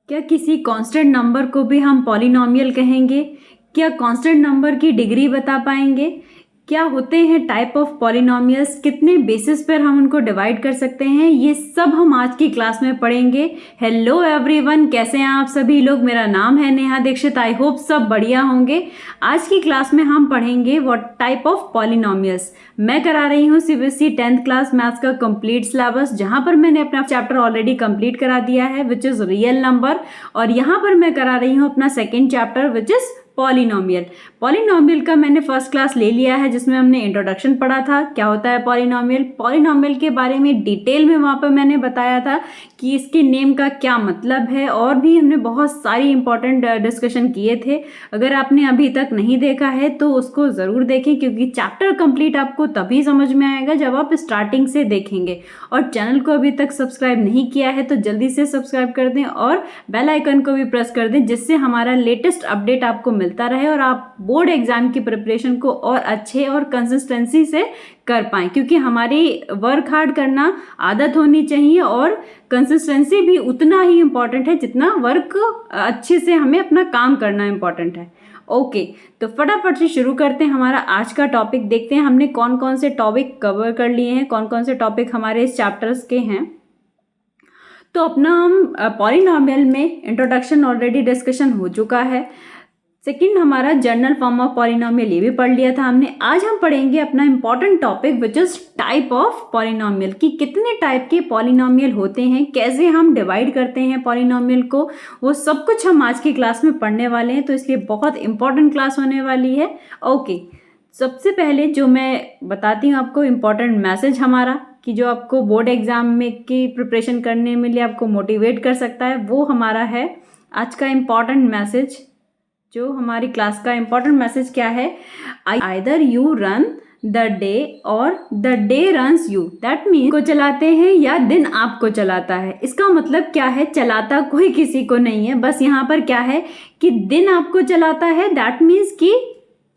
क्या किसी constant number को भी हम पॉलिनॉमियल कहेंगे? क्या कांस्टेंट नंबर की डिग्री बता पाएंगे? क्या होते हैं टाइप ऑफ पॉलिनॉमियल्स? कितने बेसिस पर हम उनको डिवाइड कर सकते हैं? ये सब हम आज की क्लास में पढ़ेंगे। हेलो एवरीवन, कैसे हैं आप सभी लोग? मेरा नाम है नेहा दीक्षित। आई होप सब बढ़िया होंगे। आज की क्लास में हम पढ़ेंगे व्हाट टाइप ऑफ पॉलिनॉमियल्स। मैं करा रही हूँ सीबीएसई 10th क्लास मैथ्स का कंप्लीट सिलेबस, जहाँ पर मैंने अपना चैप्टर ऑलरेडी कंप्लीट करा दिया है विच इज़ रियल नंबर, और यहाँ पर मैं करा रही हूँ अपना second chapter which is polynomial. Polynomial का मैंने फर्स्ट क्लास ले लिया है, जिसमें हमने इंट्रोडक्शन पढ़ा था क्या होता है पॉलिनॉमियल। पॉलिनॉमियल के बारे में डिटेल में वहाँ पर मैंने बताया था कि इसके नेम का क्या मतलब है, और भी हमने बहुत सारी इंपॉर्टेंट डिस्कशन किए थे। अगर आपने अभी तक नहीं देखा है तो उसको ज़रूर देखें, क्योंकि चैप्टर कंप्लीट आपको तभी समझ में आएगा जब आप स्टार्टिंग से देखेंगे। और चैनल को अभी तक सब्सक्राइब नहीं किया है तो जल्दी से सब्सक्राइब कर दें और बेल आइकन को भी प्रेस कर दें, जिससे हमारा लेटेस्ट अपडेट आपको मिलता रहे और आप बोर्ड एग्जाम की प्रिपरेशन को और अच्छे और कंसिस्टेंसी से कर पाएं। क्योंकि हमारी वर्क हार्ड करना आदत होनी चाहिए, और कंसिस्टेंसी भी उतना ही इम्पॉर्टेंट है जितना वर्क अच्छे से हमें अपना काम करना इम्पॉर्टेंट है। ओके, तो फटाफट से शुरू करते हैं हमारा आज का टॉपिक। देखते हैं हमने कौन कौन से टॉपिक कवर कर लिए हैं, कौन कौन से टॉपिक हमारे इस चैप्टर्स के हैं। तो अपना हम पॉलिनॉमियल में इंट्रोडक्शन ऑलरेडी डिस्कशन हो चुका है। सेकंड हमारा जनरल फॉर्म ऑफ पॉलिनॉमियल ये भी पढ़ लिया था हमने। आज हम पढ़ेंगे अपना important topic which is type of polynomial, कि कितने टाइप के पॉलिनॉमियल होते हैं, कैसे हम डिवाइड करते हैं पॉलिनॉमियल को, वो सब कुछ हम आज की क्लास में पढ़ने वाले हैं। तो इसलिए बहुत इंपॉर्टेंट क्लास होने वाली है। ओके, सबसे पहले जो मैं बताती हूँ आपको इम्पॉर्टेंट मैसेज हमारा, कि जो आपको बोर्ड एग्जाम में की प्रिपरेशन करने में लिए आपको मोटिवेट कर सकता है, वो हमारा है आज का इम्पॉर्टेंट मैसेज। जो हमारी क्लास का इम्पॉर्टेंट मैसेज क्या है? Either you run the day or the day runs you. That means को चलाते हैं या दिन आपको चलाता है। इसका मतलब क्या है? चलाता कोई किसी को नहीं है, बस यहाँ पर क्या है कि दिन आपको चलाता है। दैट मीन्स कि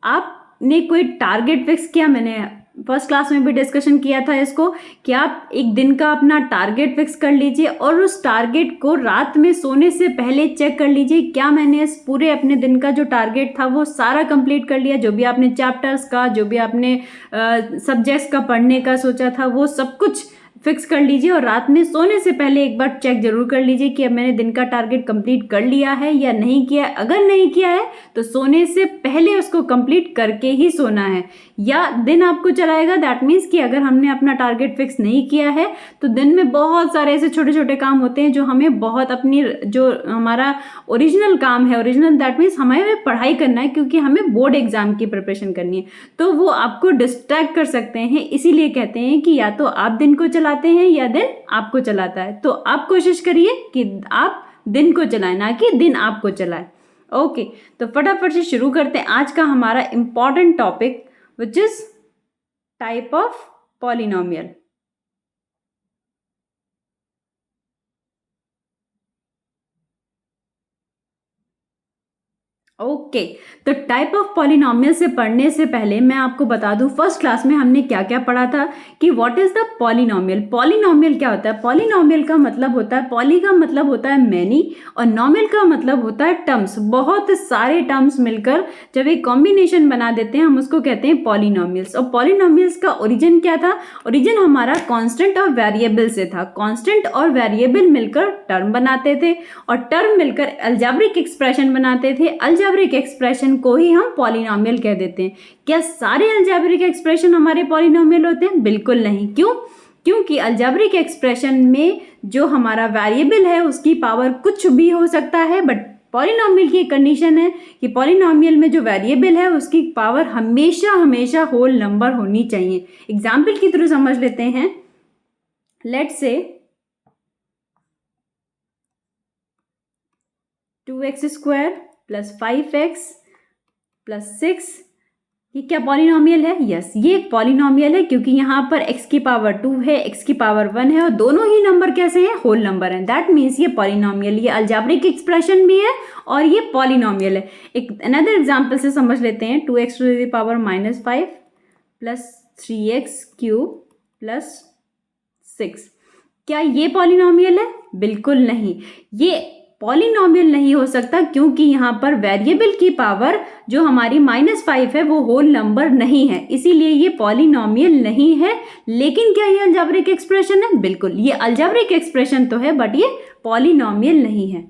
आपने कोई टारगेट फिक्स किया। मैंने फर्स्ट क्लास में भी डिस्कशन किया था इसको, कि आप एक दिन का अपना टारगेट फिक्स कर लीजिए और उस टारगेट को रात में सोने से पहले चेक कर लीजिए, क्या मैंने इस पूरे अपने दिन का जो टारगेट था वो सारा कंप्लीट कर लिया। जो भी आपने चैप्टर्स का, जो भी आपने सब्जेक्ट्स का पढ़ने का सोचा था, वो सब कुछ फिक्स कर लीजिए। और रात में सोने से पहले एक बार चेक जरूर कर लीजिए कि अब मैंने दिन का टारगेट कंप्लीट कर लिया है या नहीं किया है। अगर नहीं किया है तो सोने से पहले उसको कंप्लीट करके ही सोना है, या दिन आपको चलाएगा। दैट मीन्स कि अगर हमने अपना टारगेट फिक्स नहीं किया है तो दिन में बहुत सारे ऐसे छोटे छोटे काम होते हैं जो हमें बहुत अपनी जो हमारा ओरिजिनल काम है, ओरिजिनल दैट मीन्स हमें पढ़ाई करना है, क्योंकि हमें बोर्ड एग्जाम की प्रिपरेशन करनी है, तो वो आपको डिस्ट्रैक्ट कर सकते हैं। इसीलिए कहते हैं कि या तो आप दिन को चलाते हैं या दिन आपको चलाता है। तो आप कोशिश करिए कि आप दिन को चलाएं, ना कि दिन आपको चलाए। ओके, तो फटाफट से शुरू करते हैं आज का हमारा important topic which is type of polynomial. Okay, तो टाइप ऑफ पॉलिनॉमियल से पढ़ने से पहले मैं आपको बता दूं फर्स्ट क्लास में हमने क्या क्या पढ़ा था, कि what is the polynomial. Polynomial क्या होता है? पॉलिनॉमियल का मतलब होता है, पॉली का मतलब होता है मैनी, और नॉमियल का मतलब होता है टर्म्स। बहुत सारे टर्म्स मिलकर जब एक कॉम्बिनेशन बना देते हैं हम उसको कहते हैं पॉलिनॉमियल्स। और पॉलिनॉमियल्स का ओरिजिन क्या था? ओरिजिन हमारा कांस्टेंट और वेरिएबल से था। कांस्टेंट और वेरिएबल मिलकर टर्म बनाते थे, और टर्म मिलकर अलजेब्रिक एक्सप्रेशन बनाते थे। अलजेब्रिक एक्सप्रेशन को ही हम पॉलिनॉमियल कह देते हैं। क्या सारे अलजेब्रिक एक्सप्रेशन हमारे पॉलिनॉमियल होते हैं? बिल्कुल नहीं। क्यों? क्योंकि अलजेब्रिक एक्सप्रेशन में जो हमारा वेरिएबल है उसकी पावर कुछ भी हो सकता है, बट पॉलिनॉमियल की कंडीशन है कि पॉलिनॉमियल में जो वेरिएबल है उसकी पावर हमेशा हमेशा होल नंबर होनी चाहिए। एग्जाम्पल की तरह समझ लेते हैं। लेट्स से 2x² + 5x + 6, ये क्या पॉलिनॉमियल है? यस, ये एक पॉलिनॉमियल है, क्योंकि यहाँ पर x की पावर 2 है, x की पावर 1 है, और दोनों ही नंबर कैसे हैं? होल नंबर हैं। दैट मीन्स ये पॉलिनॉमियल, ये अलजेब्रिक एक्सप्रेशन भी है और ये पॉलिनॉमियल है। एक अनदर एग्जांपल से समझ लेते हैं। 2x⁻⁻5 + 3x³ + 6, क्या ये पॉलिनॉमियल है? बिल्कुल नहीं। ये पॉलिनॉमियल नहीं हो सकता क्योंकि यहाँ पर वेरिएबल की पावर जो हमारी -5 है वो होल नंबर नहीं है, इसीलिए ये पॉलिनॉमियल नहीं है। लेकिन क्या ये अलजेब्रिक एक्सप्रेशन है? बिल्कुल, ये अलजेब्रिक एक्सप्रेशन तो है बट ये पॉलिनॉमियल नहीं है।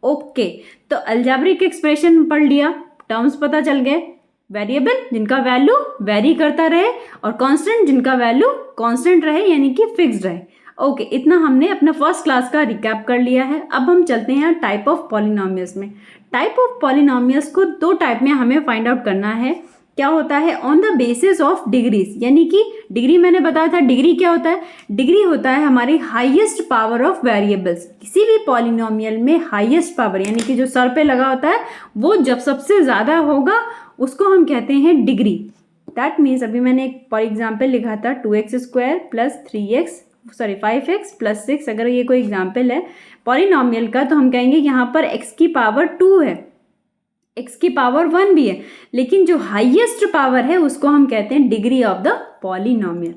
ओके, तो अलजेब्रिक एक्सप्रेशन पढ़ लिया, टर्म्स पता चल गए, वेरिएबल जिनका वैल्यू वेरी करता रहे और कांस्टेंट जिनका वैल्यू कांस्टेंट रहे यानी कि फिक्स्ड रहे। ओके, इतना हमने अपना फर्स्ट क्लास का रिकैप कर लिया है। अब हम चलते हैं टाइप ऑफ पॉलिनॉमियल्स में। टाइप ऑफ पॉलिनॉमियल्स को दो टाइप में हमें फाइंड आउट करना है। क्या होता है? On the basis of degrees, यानी कि डिग्री मैंने बताया था, डिग्री क्या होता है? डिग्री होता है हमारी हाईएस्ट पावर ऑफ वेरिएबल्स। किसी भी पॉलिनॉमियल में हाईएस्ट पावर यानी कि जो सर पे लगा होता है वो जब सबसे ज़्यादा होगा उसको हम कहते हैं डिग्री। दैट मीन्स अभी मैंने एक फॉर एग्जाम्पल लिखा था 2x² प्लस 5x प्लस 6। अगर ये कोई एग्जाम्पल है पॉलिनॉमियल का तो हम कहेंगे यहाँ पर x की पावर 2 है, x की पावर 1 भी है, लेकिन जो हाईएस्ट पावर है उसको हम कहते हैं degree of the polynomial.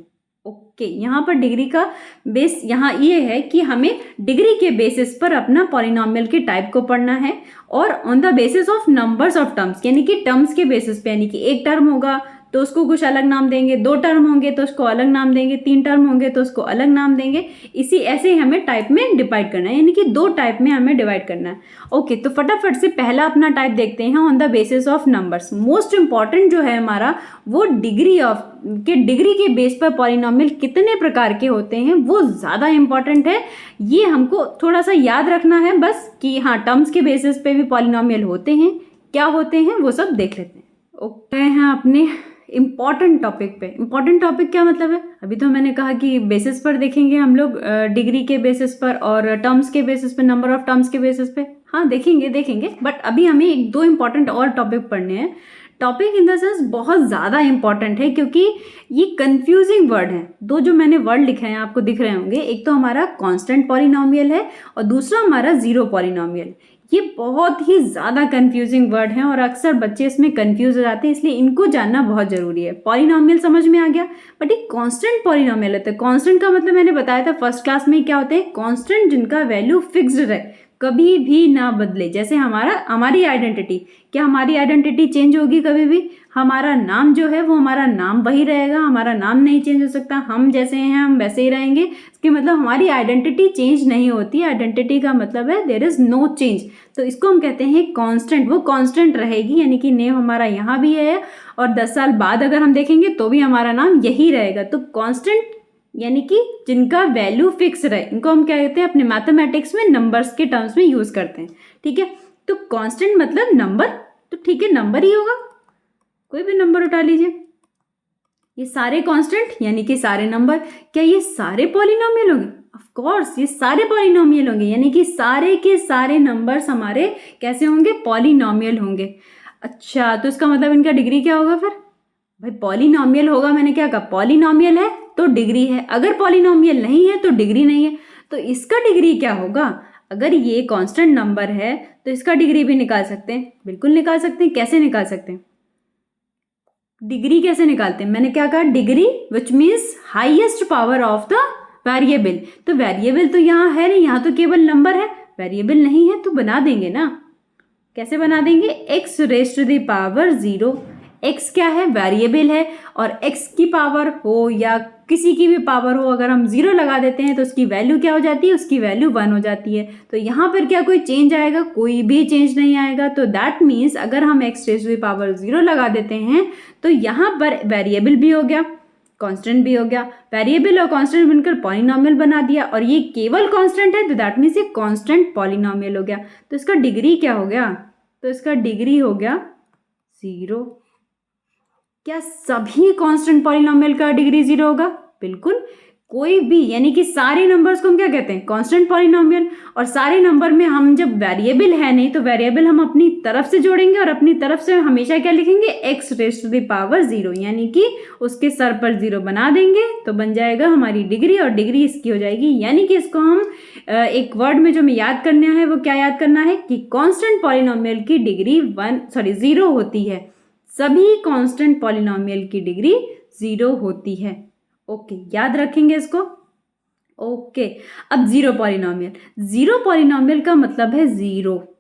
Okay, यहाँ पर डिग्री का बेस यहाँ ये है कि हमें डिग्री के बेसिस पर अपना पॉलिनॉमियल के टाइप को पढ़ना है और on the basis of numbers of terms, यानी कि टर्म्स के बेसिस पे, यानी कि एक टर्म होगा तो उसको कुछ अलग नाम देंगे, दो टर्म होंगे तो उसको अलग नाम देंगे, तीन टर्म होंगे तो उसको अलग नाम देंगे। इसी ऐसे ही हमें टाइप में डिवाइड करना है, यानी कि दो टाइप में हमें डिवाइड करना है। ओके, तो फटाफट से पहला अपना टाइप देखते हैं on the basis of numbers. Most important जो है हमारा वो डिग्री के बेस पर पॉलिनॉमियल कितने प्रकार के होते हैं वो ज़्यादा इंपॉर्टेंट है। ये हमको थोड़ा सा याद रखना है बस कि हाँ, टर्म्स के बेसिस पे भी पॉलिनॉमियल होते हैं, क्या होते हैं वो सब देख लेते हैं। ओके, हैं अपने इम्पॉर्टेंट टॉपिक पे। इम्पॉर्टेंट टॉपिक क्या मतलब है? अभी तो मैंने कहा कि बेसिस पर देखेंगे हम लोग, डिग्री के बेसिस पर और टर्म्स के बेसिस पे, नंबर ऑफ टर्म्स के बेसिस पे। हाँ, देखेंगे, बट अभी हमें एक दो इम्पॉर्टेंट और टॉपिक पढ़ने हैं। टॉपिक इन द सेंस बहुत ज़्यादा इंपॉर्टेंट है क्योंकि ये कंफ्यूजिंग वर्ड है। दो जो मैंने वर्ड लिखे हैं आपको दिख रहे होंगे, एक तो हमारा कांस्टेंट पॉलिनॉमियल है और दूसरा हमारा जीरो पॉलिनॉमियल। ये बहुत ही ज़्यादा कंफ्यूजिंग वर्ड हैं और अक्सर बच्चे इसमें कंफ्यूज हो जाते हैं, इसलिए इनको जानना बहुत ज़रूरी है। पॉलिनॉमियल समझ में आ गया, बट ये कांस्टेंट पॉलिनॉमियल होता है। कांस्टेंट का मतलब मैंने बताया था फर्स्ट क्लास में, क्या होते हैं? कांस्टेंट जिनका वैल्यू फिक्स्ड रहे, कभी भी ना बदले। जैसे हमारी आइडेंटिटी, क्या हमारी आइडेंटिटी चेंज होगी कभी भी? हमारा नाम जो है वो हमारा नाम वही रहेगा, हमारा नाम नहीं चेंज हो सकता। हम जैसे हैं हम वैसे ही रहेंगे, इसके मतलब हमारी आइडेंटिटी चेंज नहीं होती। आइडेंटिटी का मतलब है देयर इज नो चेंज, तो इसको हम कहते हैं कांस्टेंट। वो कांस्टेंट रहेगी, यानी कि नेम हमारा यहाँ भी है और 10 साल बाद अगर हम देखेंगे तो भी हमारा नाम यही रहेगा। तो कांस्टेंट यानी कि जिनका वैल्यू फिक्स रहे, इनको हम क्या कहते हैं? अपने मैथमेटिक्स में नंबर्स के टर्म्स में यूज करते हैं। ठीक है, तो कांस्टेंट मतलब नंबर, तो ठीक है नंबर ही होगा, कोई भी नंबर उठा लीजिए। ये सारे कांस्टेंट यानी कि सारे नंबर, क्या ये सारे पॉलिनॉमियल होंगे? ऑफ कोर्स ये सारे पॉलिनॉमियल होंगे, यानी कि सारे के सारे नंबर्स हमारे कैसे होंगे? पॉलिनॉमियल होंगे। अच्छा, तो इसका मतलब इनका डिग्री क्या होगा फिर? भाई पॉलिनॉमियल होगा, मैंने क्या कहा? पॉलिनॉमियल है तो डिग्री है, अगर पॉलिनॉमियल नहीं है तो डिग्री नहीं है। तो इसका डिग्री क्या होगा? अगर ये कांस्टेंट नंबर है तो इसका डिग्री भी निकाल सकते हैं, बिल्कुल निकाल सकते हैं। कैसे निकाल सकते हैं? डिग्री कैसे निकालते हैं? मैंने क्या कहा? Degree which means highest power of the variable. तो वेरिएबल तो यहाँ है नहीं, यहाँ तो केवल नंबर है, वेरिएबल नहीं है, तो बना देंगे ना। कैसे बना देंगे? x raise to the power 0। x क्या है? वेरिएबल है, और x की पावर हो या किसी की भी पावर हो, अगर हम 0 लगा देते हैं तो उसकी वैल्यू क्या हो जाती है? उसकी वैल्यू 1 हो जाती है। तो यहाँ पर क्या कोई चेंज आएगा? कोई भी चेंज नहीं आएगा। तो दैट मीन्स अगर हम x raise to the power 0 लगा देते हैं तो यहाँ पर वेरिएबल भी हो गया, कांस्टेंट भी हो गया। वेरिएबल और कांस्टेंट बनकर पॉलिनॉमियल बना दिया, और ये केवल कांस्टेंट है तो दैट मीन्स ये कांस्टेंट पॉलिनॉमियल हो गया। तो इसका डिग्री क्या हो गया? तो इसका डिग्री हो गया 0। क्या सभी कांस्टेंट पॉलिनॉमियल का डिग्री 0 होगा? बिल्कुल, कोई भी, यानी कि सारे नंबर्स को हम क्या कहते हैं? Constant polynomial. और सारे नंबर में हम जब वेरिएबल है नहीं तो वेरिएबल हम अपनी तरफ से जोड़ेंगे और अपनी तरफ से हमेशा क्या लिखेंगे? x raise to the power 0, यानी कि उसके सर पर 0 बना देंगे तो बन जाएगा हमारी डिग्री, और डिग्री इसकी हो जाएगी। यानी कि इसको हम एक वर्ड में जो हमें याद करना है वो क्या याद करना है? कि कांस्टेंट पॉलिनॉमियल की डिग्री 0 होती है। सभी कांस्टेंट पॉलिनॉमियल की डिग्री 0 होती है। ओके, याद रखेंगे इसको। ओके, अब जीरो पॉलिनोमियल, जीरो पॉलिनोमियल का मतलब है जीरो।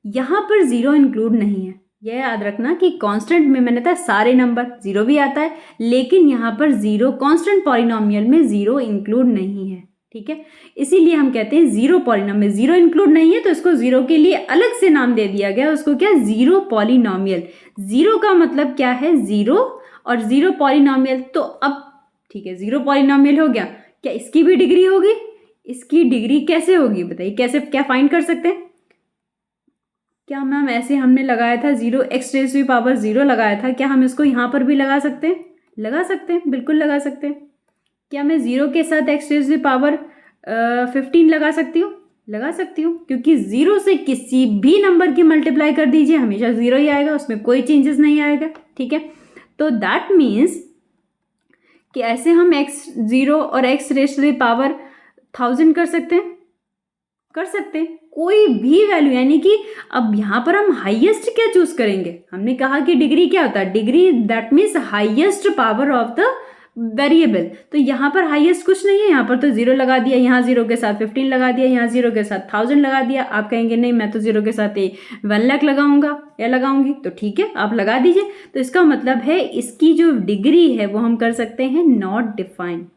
यहाँ पर जीरो इंक्लूड नहीं है, यह याद रखना कि कांस्टेंट में मैंने था सारे नंबर जीरो भी आता है, लेकिन यहाँ पर जीरो कांस्टेंट पॉलिनोमियल में जीरो इंक्लूड नहीं है, ठीक है। इसीलिए हम कहते हैं जीरो पॉलिनोमियल, जीरो इंक्लूड नहीं है तो इसको जीरो के लिए अलग से नाम दे दिया गया, उसको क्या, जीरो पॉलिनोमियल। जीरो का मतलब क्या है, जीरो, और जीरो पॉलिनोमियल। तो अब ठीक है, जीरो पॉलिनोमियल हो गया, क्या इसकी भी डिग्री होगी? इसकी डिग्री कैसे होगी बताइए, कैसे क्या फाइंड कर सकते हैं? क्या मैम ऐसे हमने लगाया था zero x raise to power zero लगाया था, क्या हम इसको यहाँ पर भी लगा सकते हैं? लगा सकते हैं, बिल्कुल लगा सकते हैं। क्या मैं जीरो के साथ एक्स रेज़ टू पावर 15 लगा सकती हूँ? लगा सकती हूँ, क्योंकि जीरो से किसी भी नंबर की मल्टीप्लाई कर दीजिए हमेशा जीरो ही आएगा, उसमें कोई चेंजेस नहीं आएगा, ठीक है। तो दैट मीन्स कि ऐसे हम एक्स जीरो और एक्स रेज़ टू पावर 1000 कर सकते हैं, कर सकते हैं कोई भी वैल्यू, यानी कि अब यहाँ पर हम हाईएस्ट क्या चूज करेंगे? हमने कहा कि डिग्री क्या होता है, degree that means highest power of the variable. तो यहाँ पर हाईएस्ट कुछ नहीं है, यहाँ पर तो जीरो लगा दिया, यहाँ जीरो के साथ 15 लगा दिया, यहाँ जीरो के साथ 1000 लगा दिया। आप कहेंगे नहीं मैं तो जीरो के साथ 1 लाख लगाऊंगा या लगाऊंगी, तो ठीक है आप लगा दीजिए। तो इसका मतलब है इसकी जो डिग्री है वो हम कर सकते हैं नॉट डिफाइंड।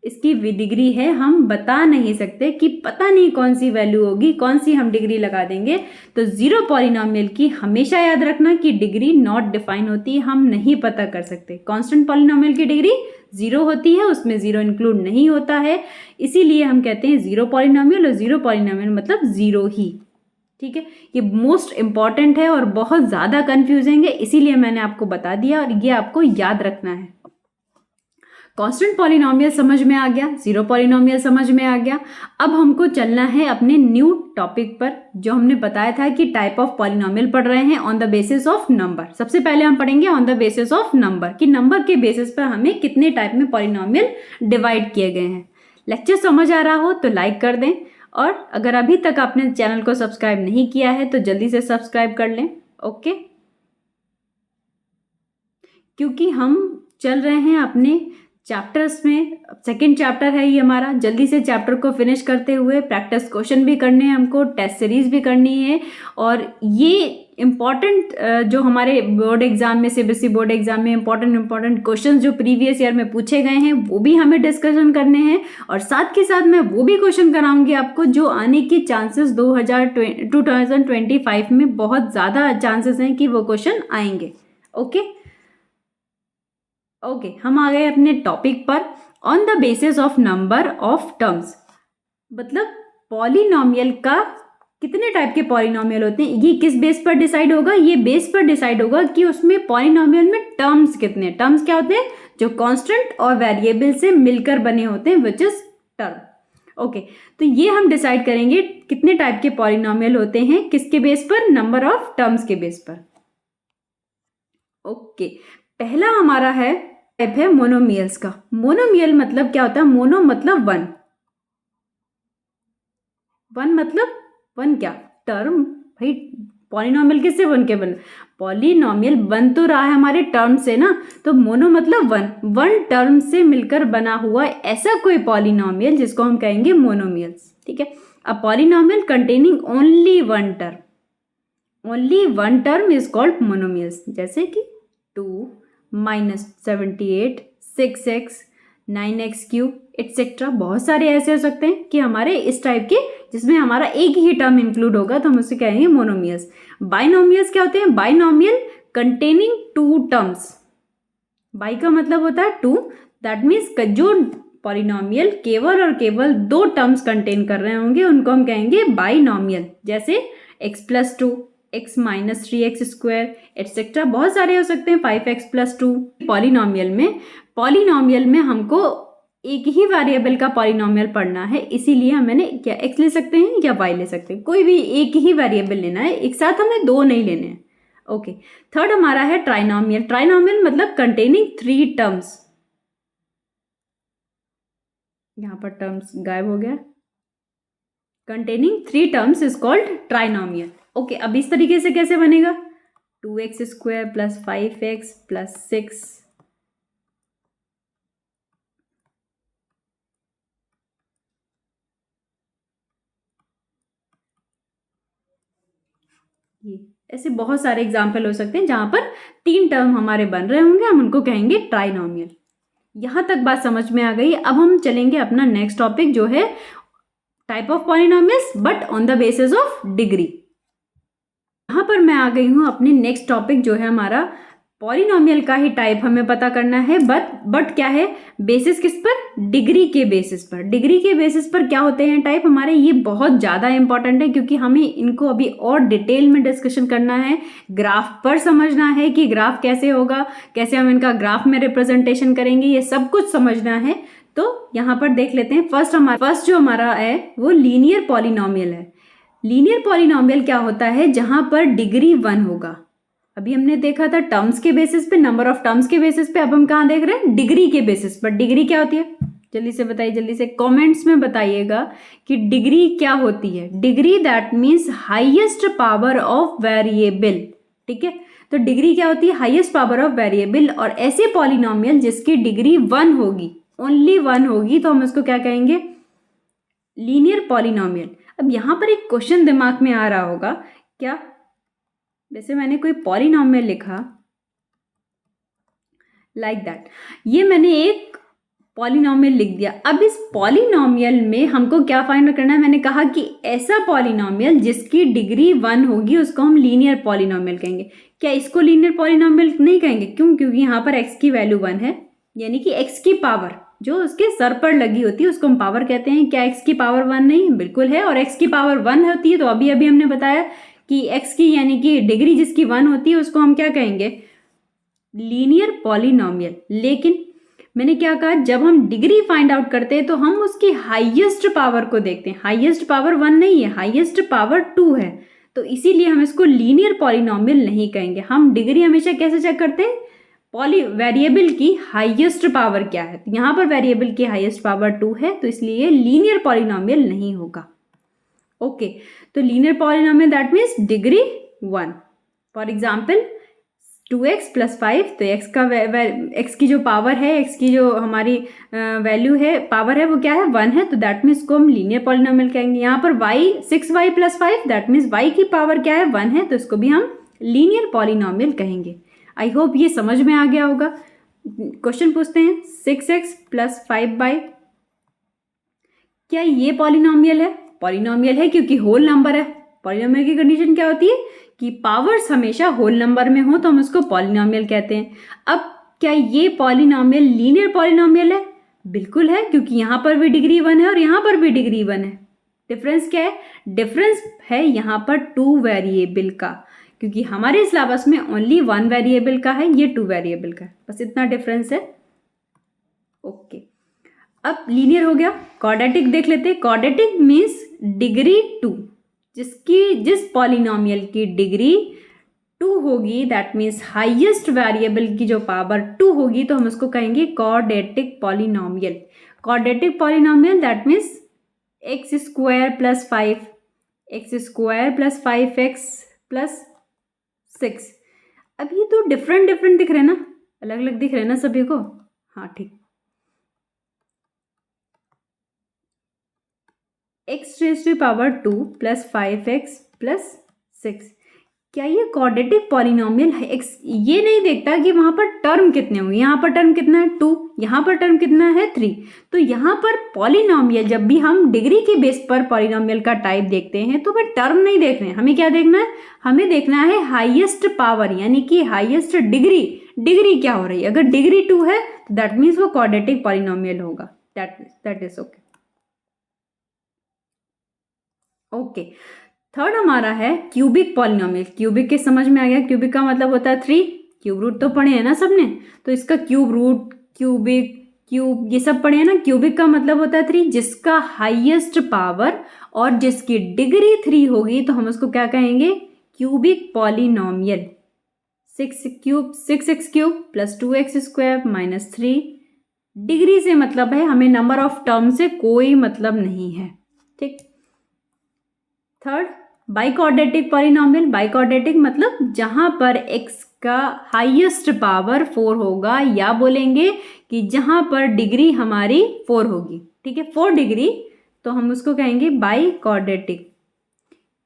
इसकी डिग्री है हम बता नहीं सकते, कि पता नहीं कौन सी वैल्यू होगी, कौन सी हम डिग्री लगा देंगे। तो जीरो पॉलिनोमियल की हमेशा याद रखना कि डिग्री नॉट डिफाइन होती है, हम नहीं पता कर सकते। कांस्टेंट पॉलिनोमियल की डिग्री जीरो होती है, उसमें जीरो इंक्लूड नहीं होता है, इसीलिए हम कहते हैं जीरो पॉलिनोमियल, और जीरो पॉलिनोमियल मतलब जीरो ही, ठीक है। ये मोस्ट इंपॉर्टेंट है और बहुत ज़्यादा कन्फ्यूजिंग है, इसीलिए मैंने आपको बता दिया और ये आपको याद रखना है। कांस्टेंट पॉलिनोमियल समझ में आ गया, जीरो पॉलिनोमियल समझ में आ गया। अब हमको चलना है अपने न्यू टॉपिक पर, जो हमने बताया था कि टाइप ऑफ पॉलिनोमियल पढ़ रहे हैं on the basis of number. सबसे पहले हम पढ़ेंगे on the basis of number, कि नंबर के बेसिस पर हमें कितने टाइप में पॉलिनोमियल डिवाइड किए गए हैं। लेक्चर समझ आ रहा हो तो लाइक कर दें, और अगर अभी तक आपने चैनल को सब्सक्राइब नहीं किया है तो जल्दी से सब्सक्राइब कर लें, ओके। क्योंकि हम चल रहे हैं अपने चैप्टर्स में, सेकंड चैप्टर है ये हमारा, जल्दी से चैप्टर को फिनिश करते हुए प्रैक्टिस क्वेश्चन भी करने हैं हमको, टेस्ट सीरीज भी करनी है, और ये इम्पॉर्टेंट जो हमारे बोर्ड एग्जाम में, सीबीएसई बोर्ड एग्जाम में इम्पॉर्टेंट क्वेश्चन जो प्रीवियस ईयर में पूछे गए हैं वो भी हमें डिस्कशन करने हैं, और साथ के साथ मैं वो भी क्वेश्चन कराऊंगी आपको जो आने के चांसेस 2025 में बहुत ज़्यादा चांसेस हैं कि वो क्वेश्चन आएंगे, ओके। ओके, हम आ गए अपने टॉपिक पर, on the basis of number of terms. मतलब पॉलिनोमियल का कितने टाइप के पॉलिनोमियल होते हैं, ये किस बेस पर डिसाइड होगा? ये बेस पर डिसाइड होगा कि उसमें पॉलिनोमियल में टर्म्स कितने, टर्म्स क्या होते हैं? जो कांस्टेंट और वेरिएबल से मिलकर बने होते हैं, विच इज टर्म, ओके। तो ये हम डिसाइड करेंगे कितने टाइप के पॉलिनोमियल होते हैं, किसके बेस पर? नंबर ऑफ टर्म्स के बेस पर, ओके। पहला हमारा है टाइप है मोनोमियल्स का। मोनोमियल मतलब क्या होता है? मोनो मतलब वन, वन मतलब वन क्या? टर्म, भाई पॉलिनोमियल किससे वन के बन? पॉलिनोमियल बन तो रहा है हमारे टर्म से ना, तो मोनो मतलब वन, वन टर्म से मिलकर बना हुआ ऐसा कोई पॉलिनोमियल जिसको हम कहेंगे मोनोमियल्स, ठीक है। A polynomial containing only one term, only one term is called monomials, जैसे कि 2 -78 6x 9x³ एटसेट्रा। बहुत सारे ऐसे हो सकते हैं कि हमारे इस टाइप के जिसमें हमारा एक ही टर्म इंक्लूड होगा, तो हम उसे कहेंगे मोनोमियल्स। बाइनोमियल्स क्या होते हैं? Binomial containing two terms, by का मतलब होता है टू, दैट मीन्स जो पॉलिनोमियल केवल और केवल दो टर्म्स कंटेन कर रहे होंगे उनको हम कहेंगे बाइनोमियल, जैसे x+2, x -3x² एटसेट्रा। बहुत सारे हो सकते हैं, 5x+2। पॉलिनोमियल में हमको एक ही वेरिएबल का पॉलिनोमियल पढ़ना है, इसीलिए मैंने क्या x ले सकते हैं या y ले सकते हैं, कोई भी एक ही वेरिएबल लेना है, एक साथ हमें दो नहीं लेने हैं, ओके। थर्ड हमारा है ट्राइनोमियल। ट्राइनोमियल मतलब कंटेनिंग 3 टर्म्स, यहाँ पर टर्म्स गायब हो गया, containing 3 terms is called trinomial, okay. अब इस तरीके से कैसे बनेगा? 2x² + 5x + 6 ये ऐसे बहुत सारे एग्जाम्पल हो सकते हैं जहाँ पर 3 टर्म हमारे बन रहे होंगे, हम उनको कहेंगे ट्राइनोमियल। यहाँ तक बात समझ में आ गई। अब हम चलेंगे अपना नेक्स्ट टॉपिक जो है type of polynomials but on the basis of degree. यहाँ पर मैं आ गई हूँ अपने नेक्स्ट टॉपिक जो है हमारा पॉलिनोमियल का ही टाइप हमें पता करना है, बट क्या है, बेसिस किस पर, डिग्री के बेसिस पर। डिग्री के बेसिस पर क्या होते हैं टाइप हमारे, ये बहुत ज़्यादा इंपॉर्टेंट है क्योंकि हमें इनको अभी और डिटेल में डिस्कशन करना है, ग्राफ पर समझना है कि ग्राफ कैसे होगा, कैसे हम इनका ग्राफ में रिप्रेजेंटेशन करेंगे, ये सब कुछ समझना है। तो यहाँ पर देख लेते हैं। फर्स्ट जो हमारा है वो लीनियर पॉलिनोमियल है। लीनियर पॉलिनोमियल क्या होता है, जहां पर डिग्री 1 होगा। अभी हमने देखा था टर्म्स के बेसिस पे, नंबर ऑफ टर्म्स के बेसिस पे, अब हम कहाँ देख रहे हैं, डिग्री के बेसिस पर। डिग्री क्या होती है, जल्दी से बताइए, जल्दी से कमेंट्स में बताइएगा कि डिग्री क्या होती है। Degree that means highest power of variable. ठीक है, तो डिग्री क्या होती है, हाईएस्ट पावर ऑफ वेरिएबल। और ऐसे पॉलिनोमियल जिसकी डिग्री 1 होगी, ओनली 1 होगी, तो हम उसको क्या कहेंगे, लीनियर पॉलिनोमियल। अब यहाँ पर एक क्वेश्चन दिमाग में आ रहा होगा क्या, जैसे मैंने कोई पॉलिनोमियल लिखा लाइक दैट, ये मैंने एक पॉलिनोमियल लिख दिया। अब इस पॉलिनोमियल में हमको क्या फाइंड करना है, मैंने कहा कि ऐसा पॉलिनोमियल जिसकी डिग्री 1 होगी उसको हम लीनियर पॉलिनोमियल कहेंगे। क्या इसको लीनियर पॉलिनोमियल नहीं कहेंगे, क्यों, क्योंकि यहाँ पर x की वैल्यू 1 है, यानी कि x की पावर जो उसके सर पर लगी होती है उसको हम पावर कहते हैं। क्या x की पावर 1 नहीं, बिल्कुल है। और x की पावर 1 होती है तो अभी अभी हमने बताया कि x की यानी कि डिग्री जिसकी 1 होती है उसको हम क्या कहेंगे, लीनियर पॉलिनोमियल। लेकिन मैंने क्या कहा, जब हम डिग्री फाइंड आउट करते हैं तो हम उसकी हाईएस्ट पावर को देखते हैं। हाईएस्ट पावर 1 नहीं है, हाईएस्ट पावर 2 है, तो इसीलिए हम इसको लीनियर पॉलिनोमियल नहीं कहेंगे। हम डिग्री हमेशा कैसे चेक करते हैं, वेरिएबल की हाईएस्ट पावर क्या है। तो यहाँ पर वेरिएबल की हाईएस्ट पावर 2 है, तो इसलिए लीनियर पॉलिनोमियल नहीं होगा। ओके, तो linear polynomial that means degree 1। For example 2x + 5, तो x की जो पावर है, x की जो हमारी वैल्यू है, पावर है, वो क्या है, 1 है, तो दैट मीन्स को हम लीनियर पॉलिनोमियल कहेंगे। यहाँ पर 6y + 5 दैट मीन्स y की पावर क्या है, 1 है, तो इसको भी हम लीनियर पॉलिनोमियल कहेंगे। आई होप ये समझ में आ गया होगा। क्वेश्चन पूछते हैं, 6x + 5y, क्या ये पॉलिनोमियल है? पॉलिनोमियल है क्योंकि होल नंबर है। पॉलिनोमियल की कंडीशन क्या होती है कि पावर्स हमेशा होल नंबर में हो तो हम उसको पॉलिनोमियल कहते हैं। अब क्या ये पॉलिनोमियल लीनियर पॉलिनोमियल है? बिल्कुल है, क्योंकि यहाँ पर भी डिग्री 1 है और यहाँ पर भी डिग्री 1 है। डिफरेंस क्या है? डिफरेंस है यहाँ पर 2 वेरिएबल का, क्योंकि हमारे सिलेबस में ओनली 1 वेरिएबल का है, ये 2 वेरिएबल का है, बस इतना डिफरेंस है। ओके, अब लीनियर हो गया। क्वाड्रेटिक देख लेते हैं। क्वाड्रेटिक मीन्स डिग्री 2, जिस पॉलिनोमियल की डिग्री 2 होगी, दैट मीन्स हाईएस्ट वेरिएबल की जो पावर 2 होगी, तो हम उसको कहेंगे quadratic polynomial. Quadratic polynomial that means x² + 5, x² + 5x + 6। अब ये तो डिफरेंट दिख रहे हैं ना, अलग अलग दिख रहे हैं ना सभी को। हाँ ठीक, x⁻² + 5x + 6। क्या ये क्वाड्रेटिक पॉलिनोमियल है? ये नहीं देखता कि वहाँ पर टर्म कितने होंगे। यहाँ पर टर्म कितना है, 2, यहाँ पर टर्म कितना है, 3। तो यहाँ पर पॉलिनोमियल, जब भी हम डिग्री के बेस पर पॉलिनोमियल का टाइप देखते हैं तो हमें टर्म नहीं देखना है। हमें क्या देखना है, हमें देखना है हाईएस्ट पावर, यानी कि हाईएस्ट डिग्री क्या हो रही है। अगर डिग्री 2 है तो दैट मीन्स वो क्वाड्रेटिक पॉलिनोमियल होगा। That is okay. Okay, third हमारा है क्यूबिक पॉलिनोमियल। क्यूबिक के समझ में आ गया, क्यूबिक का मतलब होता है 3। क्यूब रूट तो पढ़े हैं ना सबने, तो इसका क्यूब रूट, क्यूबिक, क्यूब, ये सब पढ़े हैं ना। क्यूबिक का मतलब होता है 3, जिसका हाईएस्ट पावर और जिसकी डिग्री 3 होगी, तो हम उसको क्या कहेंगे, cubic polynomial. 6x³ + 2x² - 3। Degree से मतलब है, हमें नंबर ऑफ टर्म से कोई मतलब नहीं है। ठीक। Third, biquadratic polynomial. बाइक्वाड्रेटिक मतलब जहां पर x का हाईएस्ट पावर 4 होगा, या बोलेंगे कि जहां पर डिग्री हमारी 4 होगी। ठीक है, 4 डिग्री, तो हम उसको कहेंगे बाइक्वाड्रेटिक।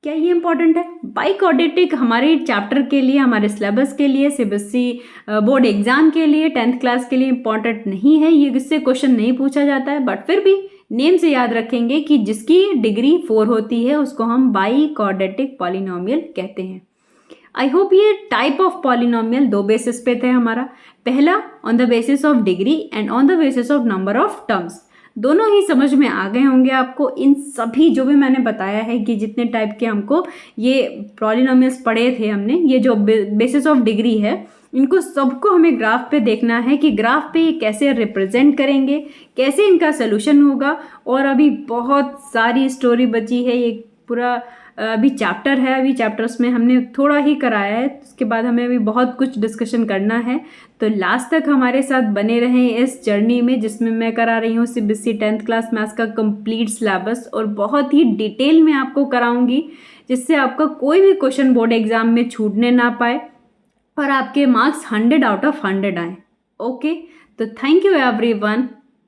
क्या ये इंपॉर्टेंट है? बाइक्वाड्रेटिक हमारे चैप्टर के लिए, हमारे सिलेबस के लिए, सीबीएसई बोर्ड एग्जाम के लिए, 10th क्लास के लिए इंपॉर्टेंट नहीं है, ये इससे क्वेश्चन नहीं पूछा जाता है, बट फिर भी नेम से याद रखेंगे कि जिसकी डिग्री 4 होती है उसको हम बाइक्वाड्रेटिक पॉलिनोमियल कहते हैं। आई होप ये टाइप ऑफ पॉलिनोमियल 2 बेसिस पे थे हमारा। पहला on the basis of degree and on the basis of number of terms. दोनों ही समझ में आ गए होंगे आपको। इन सभी जो भी मैंने बताया है कि जितने टाइप के हमको ये पॉलिनोमियल्स पढ़े थे हमने, ये जो बेसिस ऑफ डिग्री है, इनको सबको हमें ग्राफ पे देखना है कि ग्राफ पे ये कैसे रिप्रेजेंट करेंगे, कैसे इनका सोल्यूशन होगा। और अभी बहुत सारी स्टोरी बची है, ये पूरा अभी चैप्टर है, अभी चैप्टर्स में हमने थोड़ा ही कराया है, उसके बाद हमें अभी बहुत कुछ डिस्कशन करना है। तो लास्ट तक हमारे साथ बने रहें इस जर्नी में, जिसमें मैं करा रही हूँ सीबीएसई 10th क्लास मैथ्स का कंप्लीट सिलेबस, और बहुत ही डिटेल में आपको कराऊंगी, जिससे आपका कोई भी क्वेश्चन बोर्ड एग्जाम में छूटने ना पाए और आपके मार्क्स 100 आउट ऑफ 100 आए। ओके, तो थैंक यू एवरीवन।